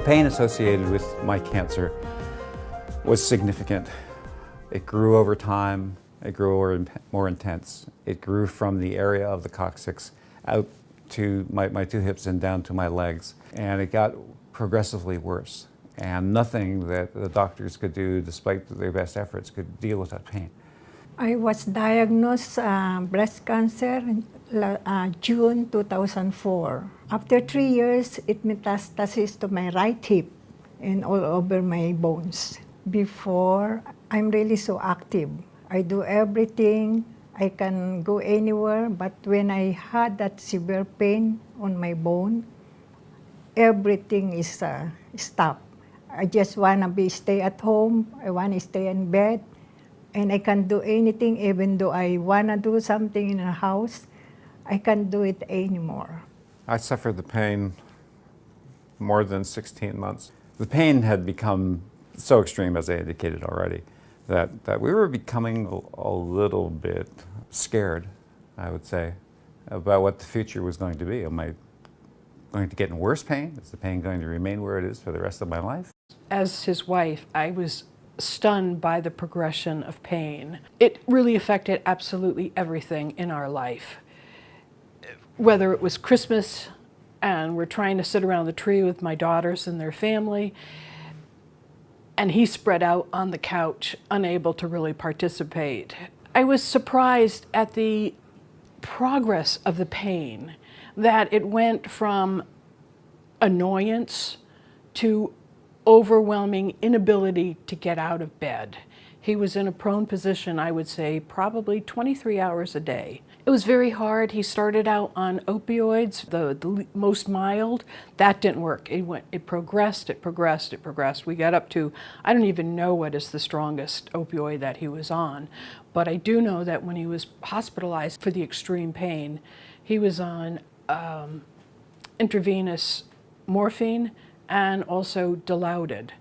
pain associated with my cancer was significant. It grew over time, it grew more intense. It grew from the area of the coccyx out to my two hips and down to my legs. And it got progressively worse. And nothing that the doctors could do, despite their best efforts, could deal with that pain. I was diagnosed breast cancer in June 2004. After 3 years, it metastasis to my right hip and all over my bones. Before, I'm really so active. I do everything. I can go anywhere. But when I had that severe pain on my bone, everything is stopped. I just want to stay at home. I want to stay in bed. And I can't do anything, even though I want to do something in the house, I can't do it anymore. I suffered the pain more than 16 months. The pain had become so extreme, as I indicated already, that we were becoming a little bit scared, I would say, about what the future was going to be. Am I going to get in worse pain? Is the pain going to remain where it is for the rest of my life? As his wife, I was stunned by the progression of pain. It really affected absolutely everything in our life. Whether it was Christmas and we're trying to sit around the tree with my daughters and their family, and he spread out on the couch, unable to really participate. I was surprised at the progress of the pain, that it went from annoyance to overwhelming inability to get out of bed. He was in a prone position, I would say, probably 23 hours a day. It was very hard. He started out on opioids, the most mild. That didn't work. It progressed. We got up to, I don't even know what is the strongest opioid that he was on, but I do know that when he was hospitalized for the extreme pain, he was on intravenous morphine and also Dilaudid,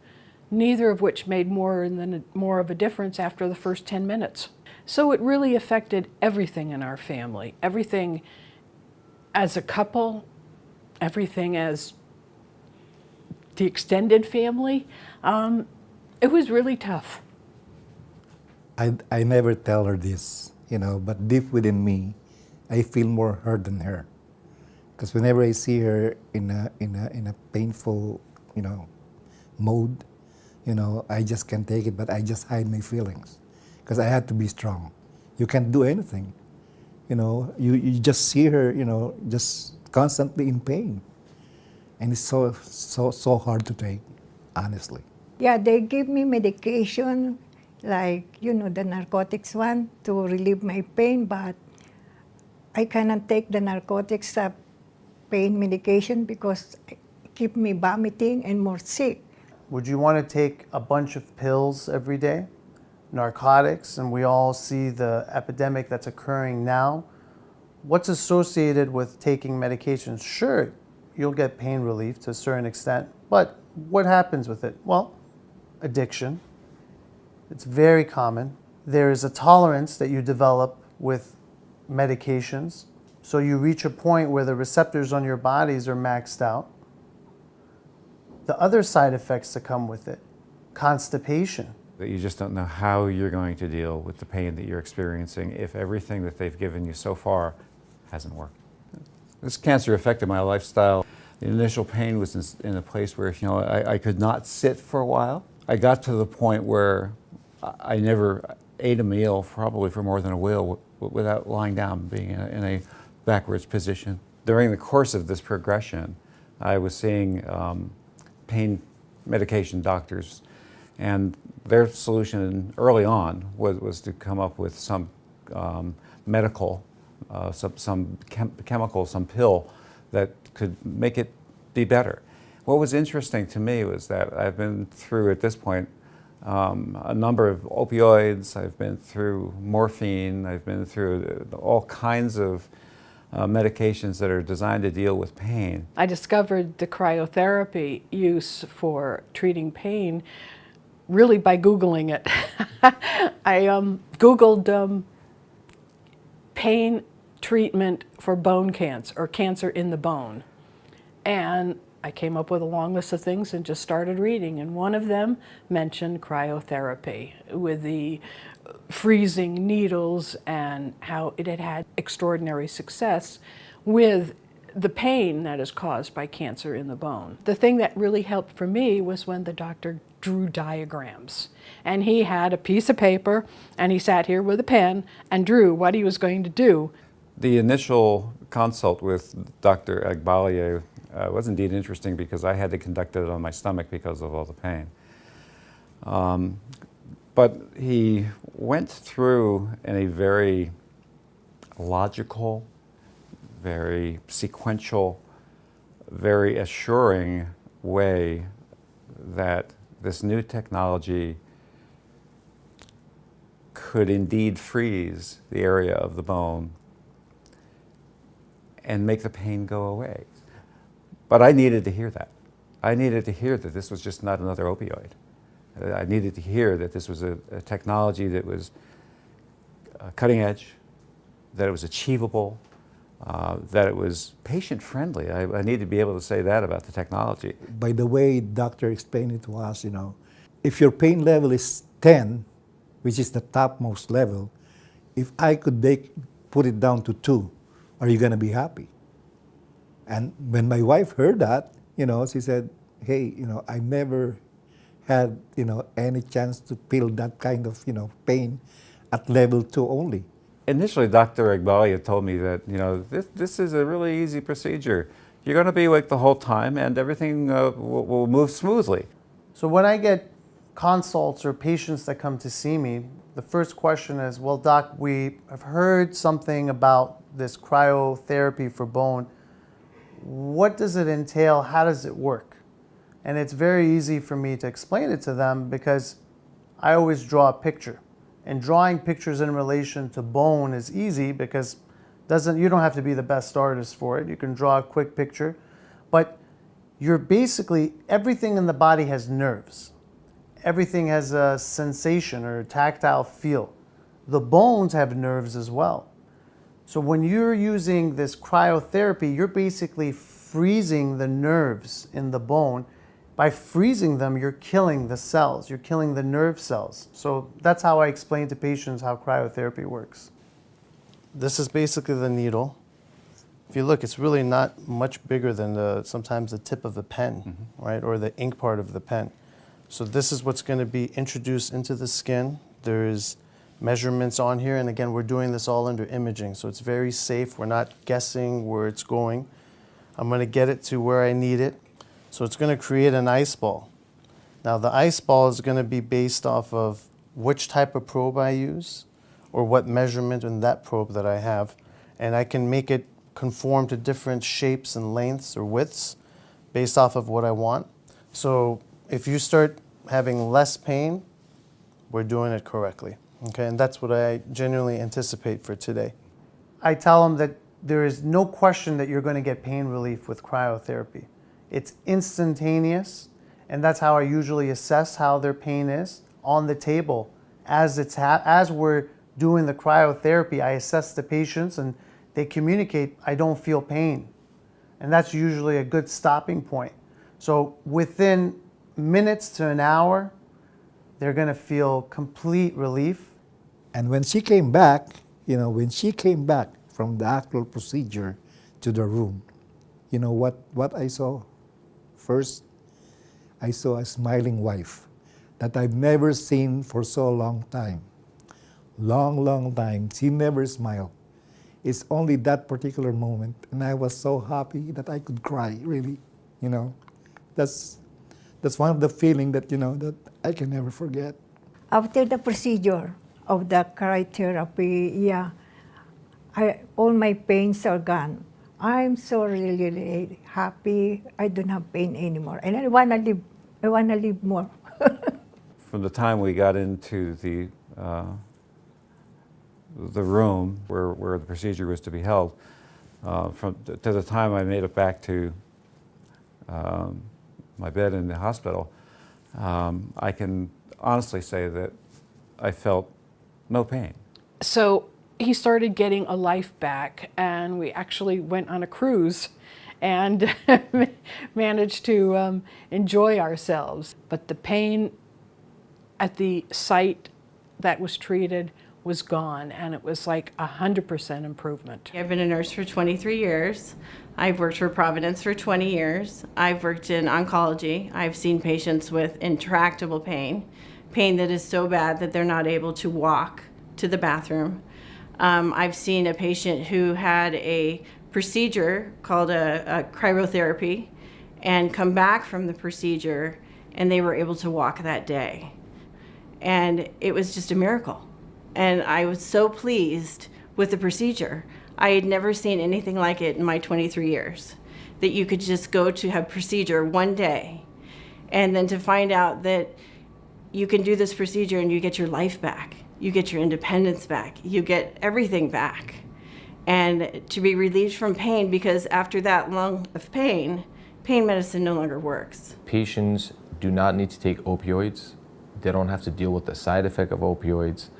neither of which made more of a difference after the first 10 minutes. So it really affected everything in our family, everything as a couple, everything as the extended family. It was really tough. I never tell her this, but deep within me, I feel more hurt than her. Because whenever I see her in a painful, mode, I just can't take it. But I just hide my feelings, because I had to be strong. You can't do anything, You just see her, just constantly in pain, and it's so hard to take, honestly. Yeah, they give me medication, like the narcotics one to relieve my pain, but I cannot take the narcotics pain medication because it keep me vomiting and more sick. Would you want to take a bunch of pills every day, narcotics, and we all see the epidemic that's occurring now? What's associated with taking medications? Sure, you'll get pain relief to a certain extent, but what happens with it? Well, addiction. It's very common. There is a tolerance that you develop with medications. So you reach a point where the receptors on your bodies are maxed out. The other side effects that come with it, constipation. That you just don't know how you're going to deal with the pain that you're experiencing if everything that they've given you so far hasn't worked. This cancer affected my lifestyle. The initial pain was in a place where I could not sit for a while. I got to the point where I never ate a meal, probably for more than a wheel, without lying down, being in a backwards position. During the course of this progression, I was seeing pain medication doctors, and their solution early on was to come up with some medical, some chemical, some pill that could make it be better. What was interesting to me was that I've been through, at this point, a number of opioids. I've been through morphine. I've been through all kinds of medications that are designed to deal with pain. I discovered the cryotherapy use for treating pain really by Googling it. I Googled pain treatment for bone cancer or cancer in the bone. And I came up with a long list of things and just started reading, and one of them mentioned cryotherapy with the freezing needles and how it had had extraordinary success with the pain that is caused by cancer in the bone. The thing that really helped for me was when the doctor drew diagrams. And he had a piece of paper and he sat here with a pen and drew what he was going to do. The initial consult with Dr. Agbalia was indeed interesting because I had to conduct it on my stomach because of all the pain. But he went through in a very logical, very sequential, very assuring way that this new technology could indeed freeze the area of the bone and make the pain go away. But I needed to hear that. I needed to hear that this was just not another opioid. I needed to hear that this was a technology that was cutting edge, that it was achievable, that it was patient-friendly. I need to be able to say that about the technology. By the way doctor explained it to us, if your pain level is 10, which is the topmost level, if I could put it down to 2, are you going to be happy? And when my wife heard that, she said, hey, I never had, any chance to feel that kind of, pain at level 2 only. Initially, Dr. Agbalia told me that, this is a really easy procedure. You're going to be awake the whole time and everything will move smoothly. So when I get consults or patients that come to see me, the first question is, well, doc, we have heard something about this cryotherapy for bone. What does it entail? How does it work? And it's very easy for me to explain it to them because I always draw a picture. And drawing pictures in relation to bone is easy because you don't have to be the best artist for it. You can draw a quick picture. But everything in the body has nerves. Everything has a sensation or a tactile feel. The bones have nerves as well. So when you're using this cryotherapy, you're basically freezing the nerves in the bone. By freezing them, you're killing the cells. You're killing the nerve cells. So that's how I explain to patients how cryotherapy works. This is basically the needle. If you look, it's really not much bigger than sometimes the tip of the pen, right, or the ink part of the pen. So this is what's going to be introduced into the skin. There's measurements on here, and again, we're doing this all under imaging, so it's very safe. We're not guessing where it's going. I'm going to get it to where I need it. So it's going to create an ice ball. Now the ice ball is going to be based off of which type of probe I use or what measurement in that probe that I have, and I can make it conform to different shapes and lengths or widths based off of what I want. So if you start having less pain, we're doing it correctly. Okay, and that's what I genuinely anticipate for today. I tell them that there is no question that you're going to get pain relief with cryotherapy. It's instantaneous, and that's how I usually assess how their pain is on the table. As we're doing the cryotherapy, I assess the patients and they communicate, I don't feel pain. And that's usually a good stopping point. So within minutes to an hour, they're going to feel complete relief. And when she came back, from the actual procedure to the room, what I saw? First, I saw a smiling wife that I've never seen for so long time. Long time. She never smiled. It's only that particular moment, and I was so happy that I could cry, really. That's one of the feelings that, that I can never forget. After the procedure of the cryotherapy, all my pains are gone. I'm so really happy. I don't have pain anymore, and I wanna live. I wanna live more. From the time we got into the room where the procedure was to be held, to the time I made it back to my bed in the hospital, I can honestly say that I felt no pain. So he started getting a life back, and we actually went on a cruise, and managed to enjoy ourselves. But the pain at the site that was treated was gone, and it was like 100% improvement. I've been a nurse for 23 years. I've worked for Providence for 20 years. I've worked in oncology. I've seen patients with intractable pain, pain that is so bad that they're not able to walk to the bathroom. I've seen a patient who had a procedure called a cryotherapy and come back from the procedure and they were able to walk that day. And it was just a miracle. And I was so pleased with the procedure. I had never seen anything like it in my 23 years, that you could just go to have procedure one day and then to find out that you can do this procedure and you get your life back, you get your independence back, you get everything back. And to be relieved from pain, because after that long of pain medicine no longer works. Patients do not need to take opioids. They don't have to deal with the side effect of opioids.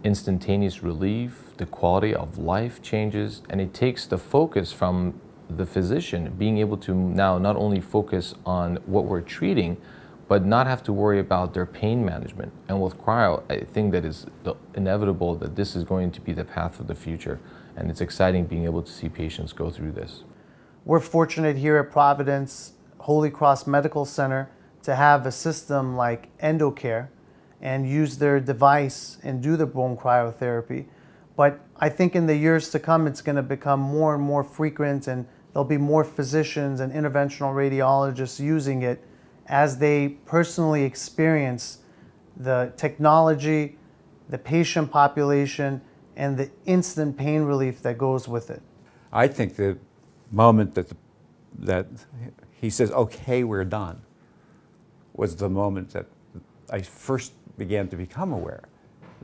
Instantaneous relief, the quality of life changes, and it takes the focus from the physician being able to now not only focus on what we're treating, but not have to worry about their pain management. And with cryo, I think that is inevitable that this is going to be the path of the future, and it's exciting being able to see patients go through this. We're fortunate here at Providence Holy Cross Medical Center to have a system like EndoCare and use their device and do the bone cryotherapy. But I think in the years to come, it's going to become more and more frequent, and there'll be more physicians and interventional radiologists using it as they personally experience the technology, the patient population, and the instant pain relief that goes with it. I think the moment that he says, okay, we're done, was the moment that I first began to become aware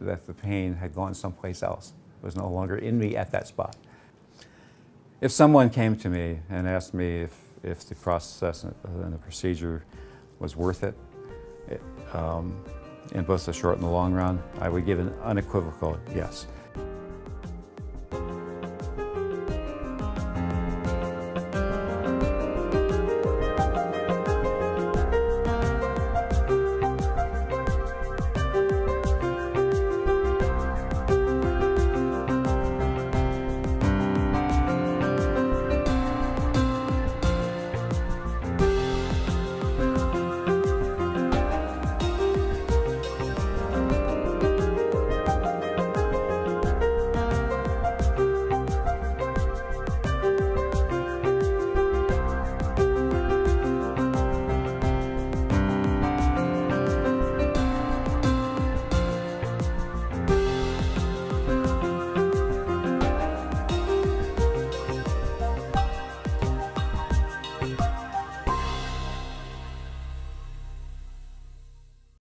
that the pain had gone someplace else. It was no longer in me at that spot. If someone came to me and asked me if the process and the procedure was worth it, in both the short and the long run, I would give an unequivocal yes.